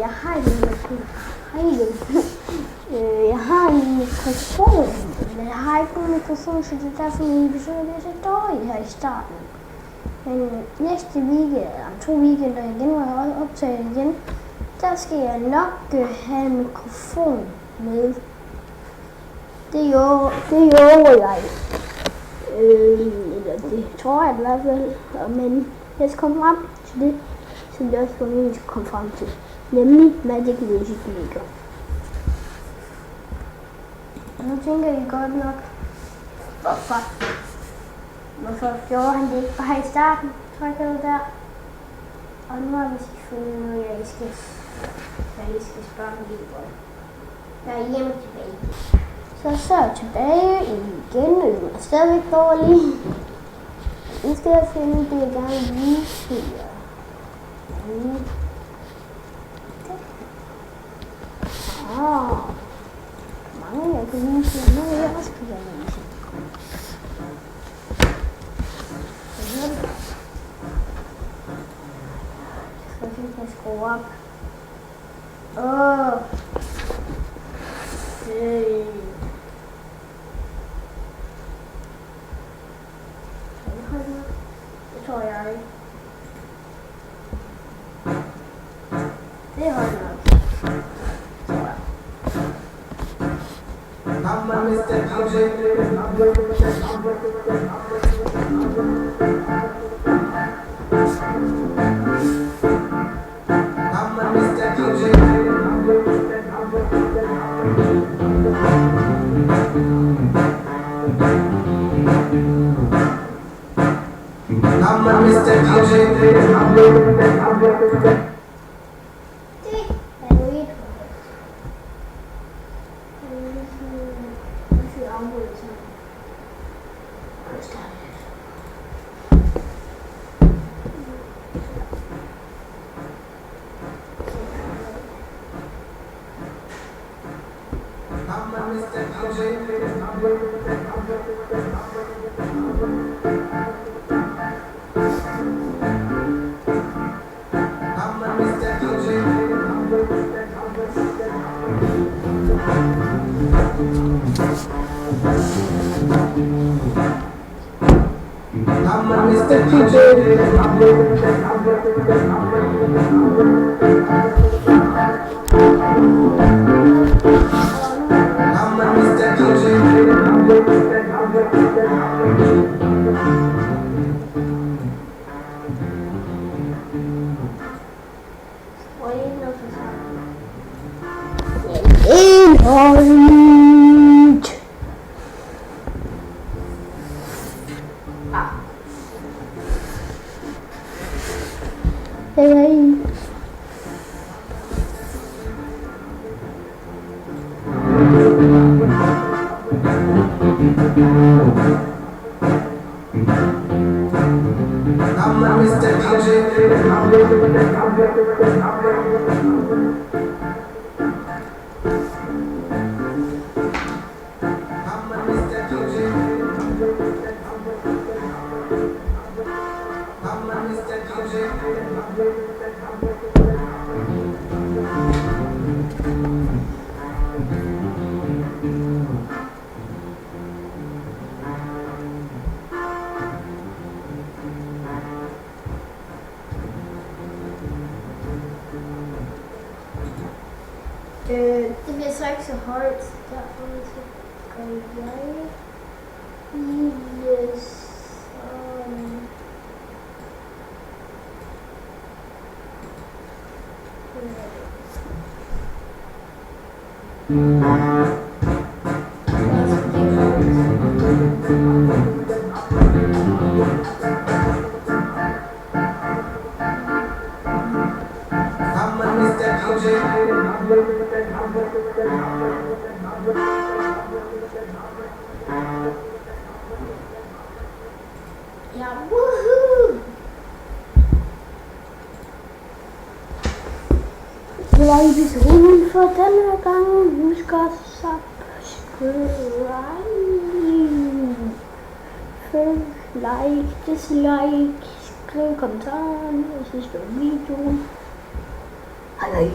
jeg har en jeg har en mikrofon, men jeg har ikke nogen mikrofon, så det er derfor min episode er så dårlig her i starten. Men næste weekend, eller 2 weekender igen, hvor jeg også optager igen, der skal jeg nok have en mikrofon med. Det lover jeg. Eller det tror jeg i hvert fald. Men jeg skal komme frem til det, som det også var meningen, skal komme frem til. Nemlig Magic Music Maker. Og nu tænker I godt nok, hvorfor gjorde han det ikke bare i starten? Trykkede der. Og nu har vi selvfølgelig noget, jeg skal spørge mig lidt om. Jeg er hjemme tilbage. Så er jeg tilbage igen, og jeg er stadigvæk dårlig. Nu skal jeg finde det, jeg gerne vil vise her. Mange jeg kan vise her. Nu vil jeg også kan vise. Så synes jeg skrue op. Det tror jeg ikke. Det holder nok. Det bliver så ikke så højt, derfor gør jeg lige sådan. Ja, woohoo! Det var episoden for denne gang. Husk at subscribe. Følg, like, dislike, skriv kommentarer, hvis I synes det var videoen. Hej hej.